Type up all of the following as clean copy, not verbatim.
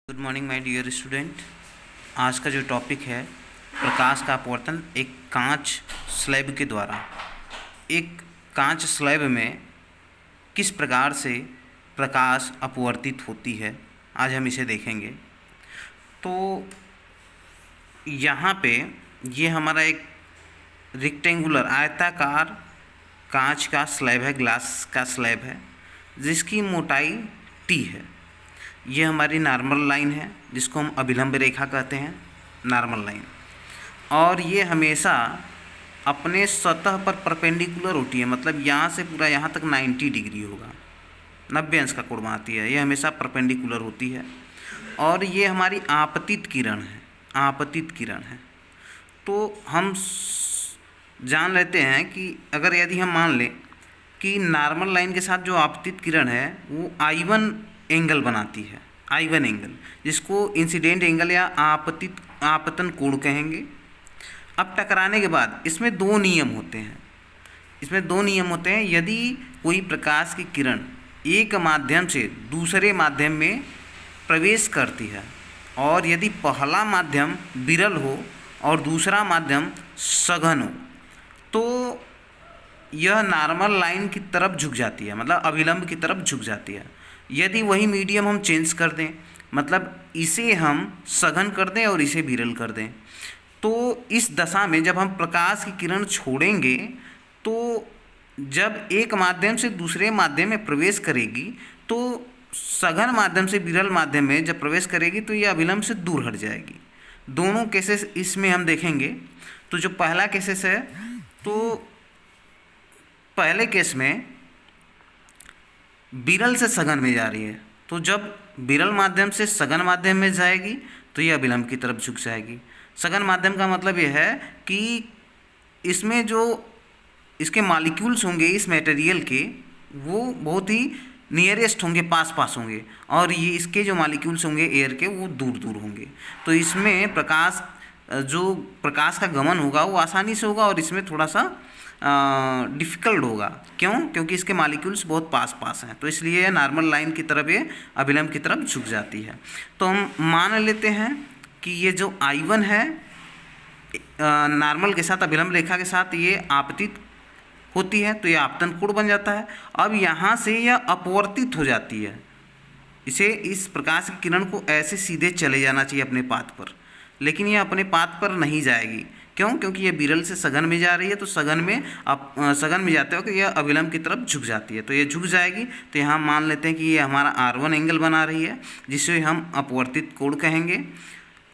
Good morning my dear student. आज का जो टॉपिक है प्रकाश का अपवर्तन एक कांच स्लैब के द्वारा। एक कांच स्लैब में किस प्रकार से प्रकाश अपवर्तित होती है, आज हम इसे देखेंगे। तो यहाँ पे ये हमारा एक रेक्टेंगुलर आयताकार कांच का स्लैब है, ग्लास का स्लैब है, जिसकी मोटाई टी है। ये हमारी नॉर्मल लाइन है जिसको हम अभिलंब रेखा कहते हैं, नॉर्मल लाइन। और ये हमेशा अपने सतह पर परपेंडिकुलर होती है, मतलब यहाँ से पूरा यहाँ तक 90 डिग्री होगा, 90 अंश का कोण बनाती है। ये हमेशा परपेंडिकुलर होती है और ये हमारी आपतित किरण है, आपतित किरण है। तो हम जान लेते हैं कि अगर यदि हम मान लें कि नॉर्मल लाइन के साथ जो आपतित किरण है वो I1 एंगल बनाती है, I1 एंगल, जिसको इंसिडेंट एंगल या आपतन कोण कहेंगे। अब टकराने के बाद इसमें दो नियम होते हैं, यदि कोई प्रकाश की किरण एक माध्यम से दूसरे माध्यम में प्रवेश करती है और यदि पहला माध्यम विरल हो और दूसरा माध्यम सघन हो, तो यह नॉर्मल लाइन की तरफ झुक जाती है, मतलब अभिलंब की तरफ झुक जाती है। यदि वही मीडियम हम चेंज कर दें, मतलब इसे हम सघन कर दें और इसे विरल कर दें, तो इस दशा में जब हम प्रकाश की किरण छोड़ेंगे तो जब एक माध्यम से दूसरे माध्यम में प्रवेश करेगी तो सघन माध्यम से विरल माध्यम में जब प्रवेश करेगी तो यह अभिलंब से दूर हट जाएगी। दोनों केसेस इसमें हम देखेंगे। तो जो पहला केसेस है, तो पहले केस में विरल से सघन में जा रही है, तो जब विरल माध्यम से सघन माध्यम में जाएगी तो यह अभिलंब की तरफ झुक जाएगी। सघन माध्यम का मतलब यह है कि इसमें जो इसके मॉलिक्यूल्स होंगे इस मटेरियल के, वो बहुत ही नियरेस्ट होंगे, पास पास होंगे, और ये इसके जो मॉलिक्यूल्स होंगे एयर के वो दूर दूर होंगे। तो इसमें प्रकाश का गमन होगा वो आसानी से होगा और इसमें थोड़ा सा डिफ़िकल्ट होगा। क्योंकि इसके मॉलिक्यूल्स बहुत पास पास हैं, तो इसलिए यह नॉर्मल लाइन की तरफ, ये अभिलंब की तरफ झुक जाती है। तो हम मान लेते हैं कि ये जो I1 है नॉर्मल के साथ, अभिलंब रेखा के साथ ये आपतित होती है, तो ये आपतन कोण बन जाता है। अब यहाँ से यह अपवर्तित हो जाती है, इस प्रकाश की किरण को ऐसे सीधे चले जाना चाहिए अपने पाथ पर, लेकिन यह अपने पाथ पर नहीं जाएगी। क्योंकि ये विरल से सघन में जा रही है, तो सघन में जाते हो कि यह अभिलंब की तरफ झुक जाती है, तो ये झुक जाएगी। तो यहाँ मान लेते हैं कि ये हमारा R1 एंगल बना रही है, जिसे हम अपवर्तित कोण कहेंगे।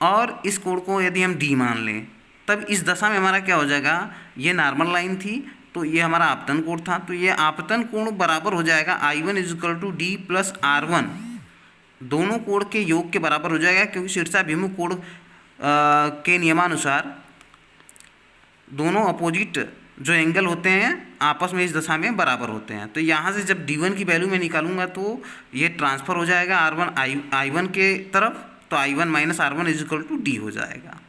और इस कोण को यदि हम D मान लें, तब इस दशा में हमारा क्या हो जाएगा, ये नॉर्मल लाइन थी तो ये हमारा आपतन कोण था, तो ये आपतन कोण बराबर हो जाएगा I1 = D + R1, दोनों कोण के योग के बराबर हो जाएगा। क्योंकि शीर्षाभिमुख कोण के नियमानुसार दोनों अपोजिट जो एंगल होते हैं आपस में इस दशा में बराबर होते हैं। तो यहाँ से जब D1 की वैल्यू मैं निकालूंगा तो ये ट्रांसफ़र हो जाएगा I1 के तरफ, तो I1 - R1 = D हो जाएगा।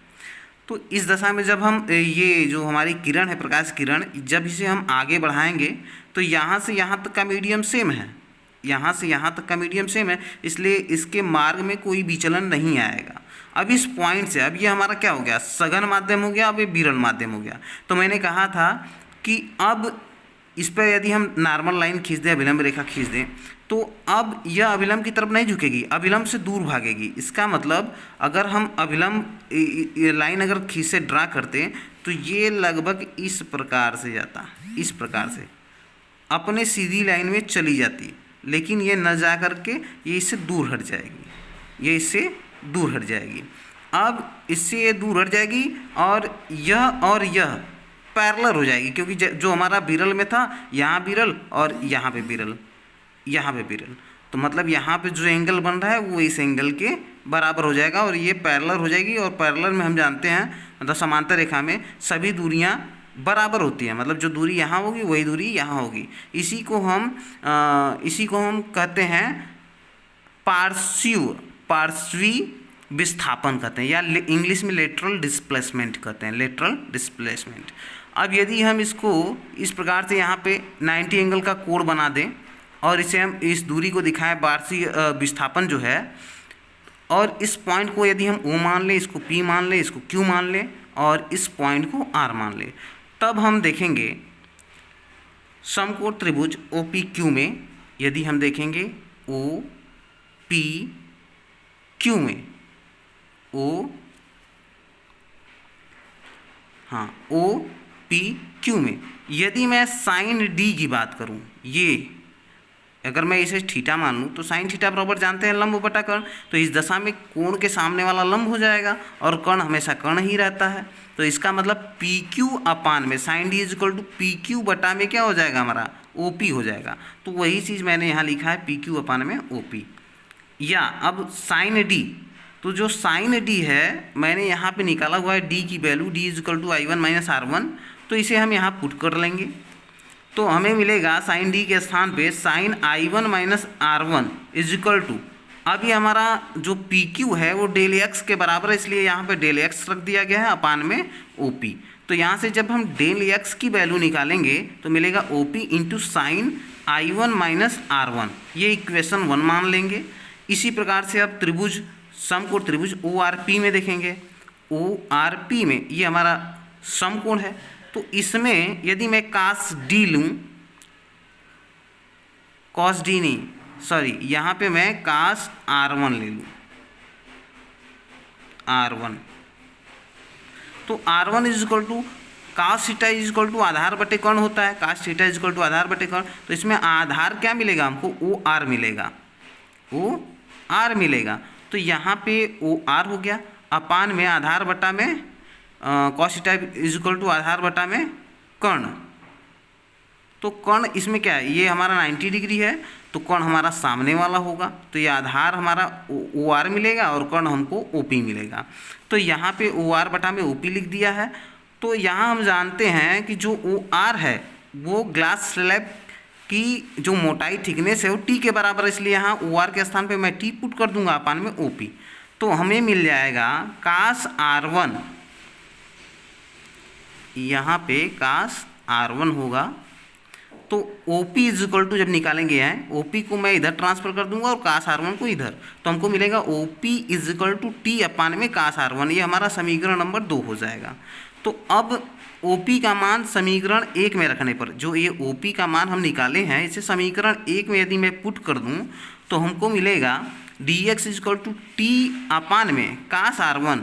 तो इस दशा में जब हम ये जो हमारी किरण है, प्रकाश किरण, जब इसे हम आगे बढ़ाएंगे तो यहाँ से यहाँ तक का मीडियम सेम है, यहाँ से यहाँ तक का मीडियम सेम है, इसलिए इसके मार्ग में कोई विचलन नहीं आएगा। अब इस पॉइंट से, अब ये हमारा क्या हो गया, सघन माध्यम हो गया, अब ये विरल माध्यम हो गया। तो मैंने कहा था कि अब इस पर यदि हम नॉर्मल लाइन खींच दें, अभिलंब रेखा खींच दें, तो अब यह अभिलंब की तरफ नहीं झुकेगी, अभिलंब से दूर भागेगी। इसका मतलब अगर हम अभिलंब लाइन अगर खींच से ड्रा करते तो ये लगभग इस प्रकार से जाता, इस प्रकार से अपने सीधी लाइन में चली जाती, लेकिन ये न जा करके ये इससे दूर हट जाएगी, ये इससे दूर हट जाएगी। अब इससे ये दूर हट जाएगी और यह पैरेलल हो जाएगी, क्योंकि जो हमारा विरल में था यहाँ विरल और यहाँ पे विरल, तो मतलब यहाँ पे जो एंगल बन रहा है वो इस एंगल के बराबर हो जाएगा और ये पैरेलल हो जाएगी। और पैरेलल में हम जानते हैं, मतलब समांतर रेखा में सभी दूरियाँ बराबर होती हैं, मतलब जो दूरी यहाँ होगी वही दूरी यहाँ होगी। इसी को हम कहते हैं पार्श्वी विस्थापन कहते हैं, या इंग्लिश में लेटरल डिस्प्लेसमेंट कहते हैं, लेटरल डिस्प्लेसमेंट। अब यदि हम इसको इस प्रकार से यहाँ पे 90 एंगल का कोण बना दें और इसे हम इस दूरी को दिखाएं पार्श्वी विस्थापन जो है, और इस पॉइंट को यदि हम O मान लें, इसको P मान लें, इसको Q मान लें और इस पॉइंट को R मान लें, तब हम देखेंगे समकोण त्रिभुज OPQ में यदि हम देखेंगे OPQ में OPQ में यदि मैं साइन D की बात करूं, ये अगर मैं इसे थीटा मान लूँ तो साइन थीटा बराबर जानते हैं लंब बटा कर्ण, तो इस दशा में कोण के सामने वाला लंब हो जाएगा और कर्ण हमेशा कर्ण ही रहता है। तो इसका मतलब पी क्यू अपान में sine D is equal to P Q बटा में क्या हो जाएगा हमारा ओ पी हो जाएगा। तो वही चीज़ मैंने यहाँ लिखा है पी क्यू अपान में ओ पी। या अब साइन डी, तो जो साइन डी है मैंने यहाँ पे निकाला हुआ है डी की value D is equal to I one minus R one, तो इसे हम यहाँ पुट कर लेंगे तो हमें मिलेगा साइन डी के स्थान पे sine I one minus R one is equal to, अभी हमारा जो पी क्यू है वो डेल एक्स के बराबर है, इसलिए यहाँ पे डेल एक्स रख दिया गया है अपान में ओ पी। तो यहाँ से जब हम डेल एक्स की वैल्यू निकालेंगे तो मिलेगा O P into sine I one minus R one, ये इक्वेशन 1 मान लेंगे। इसी प्रकार से अब त्रिभुज समकोण त्रिभुज ओ आर पी में देखेंगे, ओ आर पी में ये हमारा समकोण है, तो इसमें यदि मैं कास डी लूँ, कॉस डी नहीं सॉरी, यहाँ पे मैं कास आर वन ले लूँ, आर वन, तो R one is equal to cos theta is equal to आधार बटे कर्ण होता है, cos theta is equal to आधार बटे कर्ण, तो इसमें आधार क्या मिलेगा हमको ओ आर मिलेगा, ओ आर मिलेगा। तो यहाँ पे ओ आर हो गया अपान में आधार बटा में cos theta is equal to आधार बटा में कर्ण, तो कर्ण इसमें क्या है ये हमारा 90 डिग्री है, तो कर्ण हमारा सामने वाला होगा, तो ये आधार हमारा ओ आर मिलेगा और कर्ण हमको ओ पी मिलेगा। तो यहाँ पे ओ आर बटा में ओ पी लिख दिया है। तो यहाँ हम जानते हैं कि जो ओ आर है वो ग्लास स्लैब की जो मोटाई थिकनेस है वो टी के बराबर है, इसलिए यहाँ ओ आर के स्थान पे मैं टी पुट कर दूंगा अपान में ओ पी, तो हमें मिल जाएगा कास आर वन, यहाँ पे कास आर वन होगा, तो O P is equal to जब निकालेंगे हैं ओ पी को मैं इधर ट्रांसफर कर दूंगा और कास आर वन को इधर, तो हमको मिलेगा O P is equal to T अपान में कास आर वन, ये हमारा समीकरण नंबर 2 हो जाएगा। तो अब ओ पी का मान समीकरण 1 में रखने पर, जो ये ओ पी का मान हम निकाले हैं इसे समीकरण 1 में यदि मैं पुट कर दूँ तो हमको मिलेगा D X is equal to T अपान में cos R one,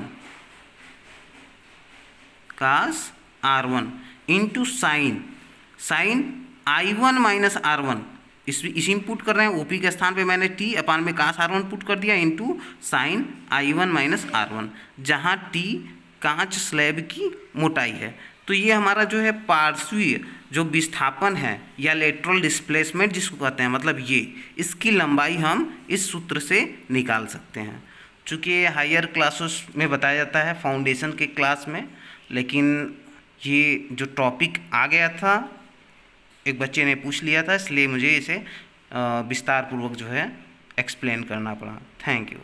cos R one into sine I one minus R one, इसी में पुट कर रहे हैं, ओपी के स्थान पे मैंने टी अपान में कास आर वन पुट कर दिया into sine I one minus R one, जहाँ टी कांच स्लैब की मोटाई है। तो ये हमारा जो है पार्श्वीय जो विस्थापन है या लेटरल डिस्प्लेसमेंट जिसको कहते हैं, मतलब ये इसकी लंबाई हम इस सूत्र से निकाल सकते हैं। चूँकि ये हायर क्लासेस में बताया जाता है फाउंडेशन के क्लास में, लेकिन ये जो टॉपिक आ गया था एक बच्चे ने पूछ लिया था, इसलिए मुझे इसे विस्तार पूर्वक जो है एक्सप्लेन करना पड़ा। Thank you.